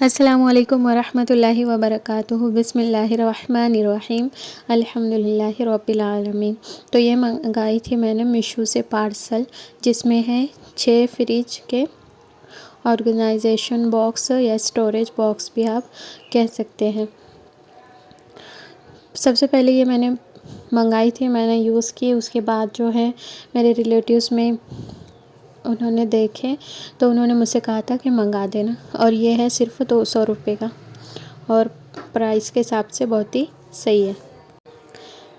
السلام علیکم ورحمۃ اللہ وبرکاتہ۔ بسم اللہ الرحمن الرحیم، الحمد للہ رب العالمین۔ تو یہ منگائی تھی میں نے میشو سے پارسل، جس میں ہے 6 فریج کے آرگنائزیشن باکس یا اسٹوریج باکس بھی آپ کہہ سکتے ہیں۔ سب سے پہلے یہ میں نے منگائی تھی، میں نے یوز کی، اس کے بعد جو ہے میرے ریلیٹیوز میں انہوں نے دیکھے تو انہوں نے مجھ سے کہا تھا کہ منگا دینا، اور یہ ہے صرف 200 روپے کا، اور پرائس کے حساب سے بہت ہی صحیح ہے۔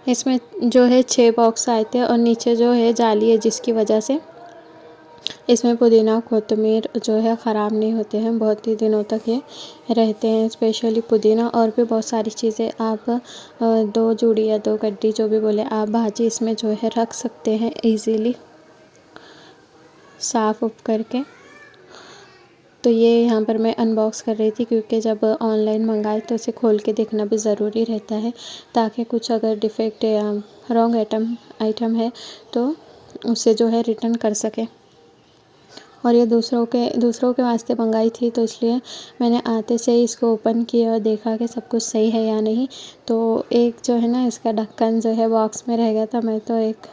اس میں جو ہے 6 باکس آئے تھے، اور نیچے جو ہے جالی ہے، جس کی وجہ سے اس میں پودینہ کوتمیر جو ہے خراب نہیں ہوتے ہیں، بہت ہی دنوں تک یہ رہتے ہیں، اسپیشلی پودینہ۔ اور بھی بہت ساری چیزیں آپ 2 جوڑی یا 2 گڈی جو بھی بولے آپ بھاجی اس میں جو ہے رکھ سکتے ہیں ایزیلی، صاف کر کے۔ تو یہ یہاں پر میں ان باکس کر رہی تھی، کیونکہ جب آن لائن منگائے تو اسے کھول کے دیکھنا بھی ضروری رہتا ہے، تاکہ کچھ اگر ڈیفیکٹ یا رانگ آئٹم ہے تو اسے جو ہے ریٹرن کر سکے۔ اور یہ دوسروں کے واسطے منگائی تھی، تو اس لیے میں نے آتے سے ہی اس کو اوپن کیا اور دیکھا کہ سب کچھ صحیح ہے یا نہیں۔ تو ایک جو ہے نا اس کا ڈھکن جو ہے باکس میں رہ گیا تھا، میں تو ایک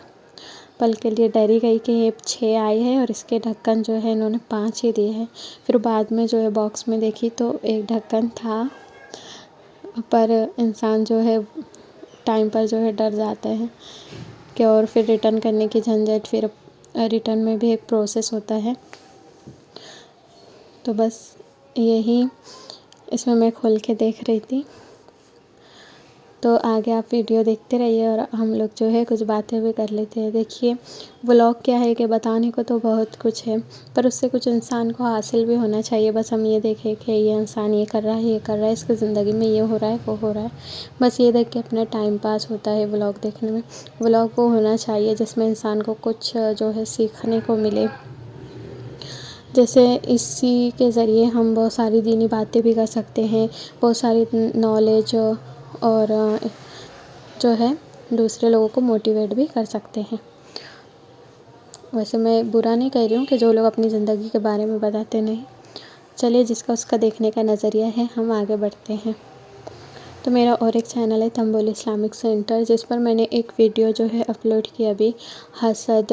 پل کے لیے ڈر ہی گئی کہ یہ 6 آئی ہے اور اس کے ڈھکن جو ہے انہوں نے 5 ہی دیے ہیں۔ پھر بعد میں جو ہے باکس میں دیکھی تو ایک ڈھکن تھا، پر انسان جو ہے ٹائم پر جو ہے ڈر جاتا ہے کہ، اور پھر ریٹرن کرنے کی جھنجھٹ، پھر ریٹرن میں بھی ایک پروسیس ہوتا ہے۔ تو بس یہی اس میں کھول کے دیکھ رہی تھی، تو آگے آپ ویڈیو دیکھتے رہیے اور ہم لوگ جو ہے کچھ باتیں بھی کر لیتے ہیں۔ دیکھیے ولاگ کیا ہے کہ بتانے کو تو بہت کچھ ہے، پر اس سے کچھ انسان کو حاصل بھی ہونا چاہیے۔ بس ہم یہ دیکھیں کہ یہ انسان یہ کر رہا ہے، یہ کر رہا ہے، اس کی زندگی میں یہ ہو رہا ہے، وہ ہو رہا ہے، بس یہ دیکھ کے اپنا ٹائم پاس ہوتا ہے ولاگ دیکھنے میں۔ ولاگ وہ ہونا چاہیے جس میں انسان کو کچھ جو ہے سیکھنے کو ملے، جیسے اسی کے ذریعے ہم بہت ساری دینی باتیں بھی کر سکتے ہیں، بہت ساری نالج اور جو ہے دوسرے لوگوں کو موٹیویٹ بھی کر سکتے ہیں۔ ویسے میں برا نہیں کہہ رہی ہوں کہ جو لوگ اپنی زندگی کے بارے میں بتاتے نہیں، چلیے جس کا اس کا دیکھنے کا نظریہ ہے، ہم آگے بڑھتے ہیں۔ تو میرا اور ایک چینل ہے تنبول اسلامک سینٹر، جس پر میں نے ایک ویڈیو جو ہے اپلوڈ کیا ابھی، حسد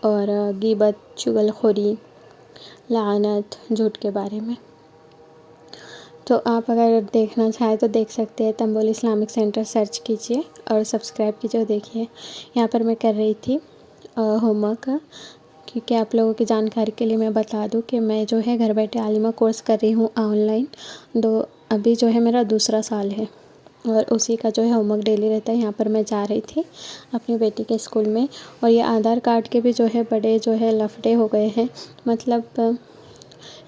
اور غیبت، چغلخوری، لعنت، جھوٹ کے بارے میں۔ تو آپ اگر دیکھنا چاہیں تو دیکھ سکتے ہیں، تنبول اسلامک سینٹر سرچ کیجئے اور سبسکرائب کیجئے اور دیکھیے۔ یہاں پر میں کر رہی تھی ہوم ورک، کیونکہ آپ لوگوں کی جانکاری کے لیے میں بتا دوں کہ میں جو ہے گھر بیٹھے عالمہ کورس کر رہی ہوں آن لائن، ابھی جو ہے میرا 2 سال ہے، اور اسی کا جو ہے ہوم ورک ڈیلی رہتا ہے۔ یہاں پر میں جا رہی تھی اپنی بیٹی کے اسکول میں، اور یہ آدھار کارڈ کے بھی جو ہے بڑے جو ہے لفڑے ہو گئے ہیں، مطلب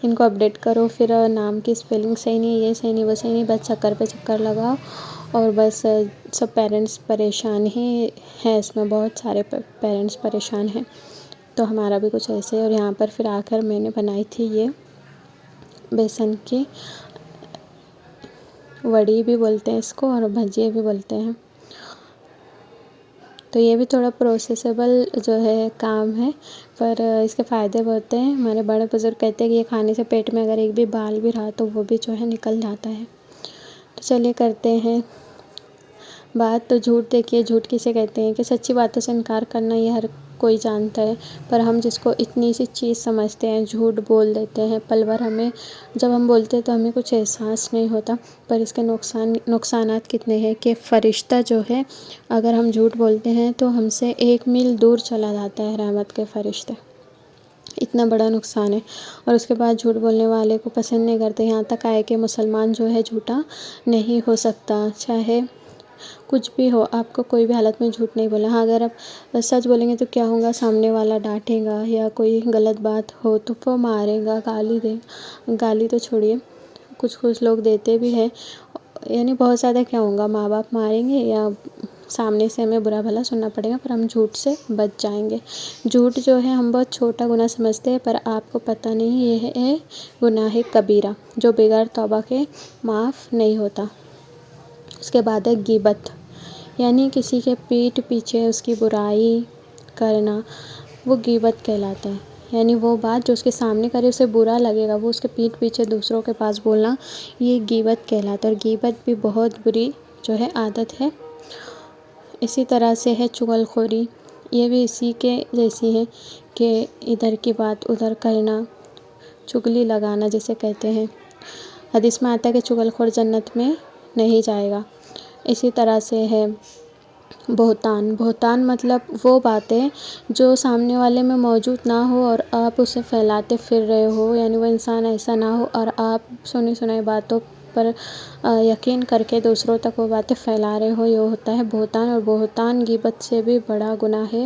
ان کو اپڈیٹ کرو، پھر نام کی اسپیلنگ صحیح نہیں، یہ صحیح نہیں، وہ صحیح نہیں، بس چکر پہ چکر لگاؤ، اور بس سب پیرنٹس پریشان ہی ہیں، اس میں بہت سارے پیرنٹس پریشان ہیں، تو ہمارا بھی کچھ ایسے ہے۔ اور یہاں پر پھر آ کر میں نے بنائی تھی یہ بیسن کی وڑی بھی بولتے ہیں اس کو، اور بھجیے بھی بولتے ہیں۔ تو یہ بھی تھوڑا پروسیسیبل جو ہے کام ہے، پر اس کے فائدے بہت ہیں۔ ہمارے بڑے بزرگ کہتے ہیں کہ یہ کھانے سے پیٹ میں اگر ایک بھی بال بھی رہا تو وہ بھی جو ہے نکل جاتا ہے۔ تو چلیے کرتے ہیں بات۔ تو جھوٹ، دیکھیے جھوٹ کسے کہتے ہیں کہ سچی باتوں سے انکار کرنا، یہ ہر کوئی جانتا ہے، پر ہم جس کو اتنی سی چیز سمجھتے ہیں جھوٹ بول دیتے ہیں پل بھر، جب ہم بولتے ہیں تو ہمیں کچھ احساس نہیں ہوتا، پر اس کے نقصانات کتنے ہیں کہ فرشتہ جو ہے اگر ہم جھوٹ بولتے ہیں تو ہم سے 1 میل دور چلا جاتا ہے رحمت کے فرشتے، اتنا بڑا نقصان ہے۔ اور اس کے بعد جھوٹ بولنے والے کو پسند نہیں کرتے، یہاں تک آئے کہ مسلمان جو ہے جھوٹا نہیں ہو سکتا، چاہے کچھ بھی ہو، آپ کو کوئی بھی حالت میں جھوٹ نہیں بولا۔ ہاں اگر آپ سچ بولیں گے تو کیا ہوگا، سامنے والا ڈانٹے گا، یا کوئی غلط بات ہو تو وہ مارے گا، گالی دے گا، گالی تو چھوڑیے کچھ لوگ دیتے بھی ہیں، یعنی بہت زیادہ کیا ہوگا، ماں باپ ماریں گے یا سامنے سے ہمیں برا بھلا سننا پڑے گا، پر ہم جھوٹ سے بچ جائیں گے۔ جھوٹ جو ہے ہم بہت چھوٹا گناہ سمجھتے ہیں، پر آپ کو پتہ نہیں یہ ہے گناہ کبیرہ، جو بغیر توبہ کے معاف نہیں ہوتا۔ اس کے بعد ہے غیبت، یعنی کسی کے پیٹھ پیچھے اس کی برائی کرنا، وہ غیبت کہلاتا ہے۔ یعنی وہ بات جو اس کے سامنے کرے اسے برا لگے گا، وہ اس کے پیٹھ پیچھے دوسروں کے پاس بولنا، یہ غیبت کہلاتا ہے، اور غیبت بھی بہت بری جو ہے عادت ہے۔ اسی طرح سے ہے چغل خوری، یہ بھی اسی کے جیسی ہے کہ ادھر کی بات ادھر کرنا، چغلی لگانا جسے کہتے ہیں۔ حدیث میں آتا ہے کہ چغل خور جنت میں نہیں جائے گا۔ اسی طرح سے ہے بہتان۔ بہتان مطلب وہ باتیں جو سامنے والے میں موجود نہ ہو اور آپ اسے پھیلاتے پھر رہے ہو، یعنی وہ انسان ایسا نہ ہو اور آپ سنی سنائی باتوں پر یقین کر کے دوسروں تک وہ باتیں پھیلا رہے ہو، یہ ہوتا ہے بہتان۔ اور بہتان غیبت سے بھی بڑا گناہ ہے،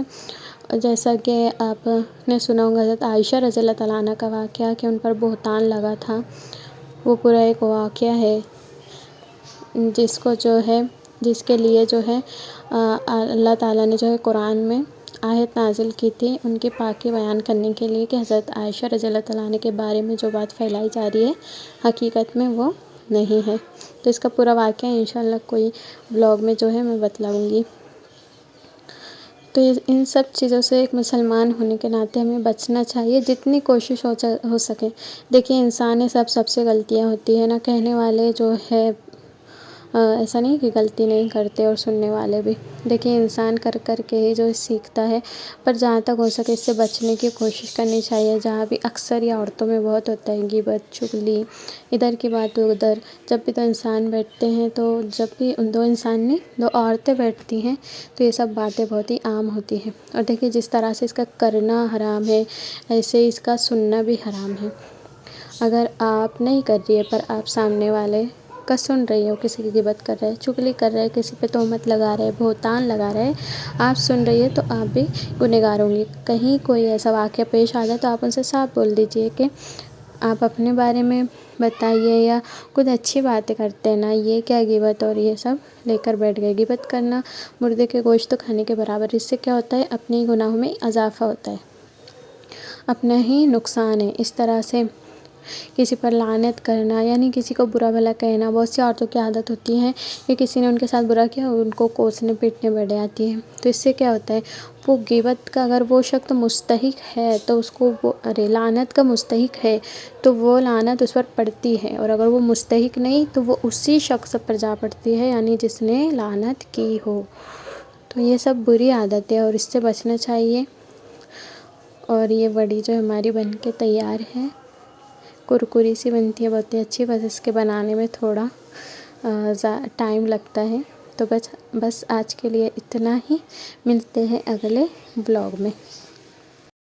جیسا کہ آپ نے سنا ہوگا حضرت عائشہ رضی اللہ تعالیٰ عنہ کا واقعہ کہ ان پر بہتان لگا تھا۔ وہ پورا ایک واقعہ ہے جس کے لیے جو ہے اللہ تعالیٰ نے جو ہے قرآن میں آیت نازل کی تھی، ان کی پاکی بیان کرنے کے لیے کہ حضرت عائشہ رضی اللہ تعالیٰ عنہ کے بارے میں جو بات پھیلائی جا رہی ہے حقیقت میں وہ نہیں ہے۔ تو اس کا پورا واقعہ انشاءاللہ کوئی بلاگ میں جو ہے میں بتلاؤں گی۔ تو ان سب چیزوں سے ایک مسلمان ہونے کے ناطے ہمیں بچنا چاہیے، جتنی کوشش ہو سکے۔ دیکھیے انسان ہے، سب سے غلطیاں ہوتی ہیں نا، کہنے والے جو ہے ایسا نہیں کہ غلطی نہیں کرتے، اور سننے والے بھی۔ دیکھیے انسان کر کے ہی جو سیکھتا ہے، پر جہاں تک ہو سکے اس سے بچنے کی کوشش کرنی چاہیے۔ جہاں بھی اکثر یا عورتوں میں بہت ہوتا ہے غیبت، چغلی، ادھر کی بات ادھر، جب بھی دو انسان بیٹھتے ہیں تو جب بھی دو عورتیں بیٹھتی ہیں تو یہ سب باتیں بہت ہی عام ہوتی ہیں۔ اور دیکھیے جس طرح سے اس کا کرنا حرام ہے، ایسے ہی اس کا سننا بھی حرام ہے۔ اگر آپ نہیں کر رہی ہے پر آپ سامنے والے کا سن رہی ہو، کسی کی غیبت کر رہے، چغلی کر رہے، کسی پہ تہمت لگا رہے، بہتان لگا رہے، آپ سن رہی ہے تو آپ بھی گنہگار ہوں گی۔ کہیں کوئی ایسا واقعہ پیش آ جائے تو آپ ان سے صاف بول دیجئے کہ آپ اپنے بارے میں بتائیے، یا کچھ اچھی باتیں کرتے ہیں نا، یہ کیا غیبت اور یہ سب لے کر بیٹھ گئے۔ غیبت کرنا مردے کے گوشت کھانے کے برابر، اس سے کیا ہوتا ہے، اپنی گناہوں میں اضافہ ہوتا ہے، اپنا ہی نقصان ہے۔ اس طرح سے کسی پر لعنت کرنا، یعنی کسی کو برا بھلا کہنا، بہت سی عورتوں کی عادت ہوتی ہے کہ کسی نے ان کے ساتھ برا کیا ان کو کوسنے پیٹنے بیٹھ جاتی ہے۔ تو اس سے کیا ہوتا ہے، وہ غیبت کا اگر وہ شخص مستحق ہے تو اس کو لعنت کا مستحق ہے تو وہ لعنت اس پر پڑتی ہے، اور اگر وہ مستحق نہیں تو وہ اسی شخص پر جا پڑتی ہے، یعنی جس نے لعنت کی ہو۔ تو یہ سب بری عادت ہے اور اس سے بچنا چاہیے۔ اور یہ وڑی جو ہماری بن کے تیار ہے، کرکری سی بنتی ہے، بہت ہی اچھی، بس اس کے بنانے میں تھوڑا ٹائم لگتا ہے۔ تو بس آج کے لیے اتنا ہی، ملتے ہیں اگلے بلاگ میں۔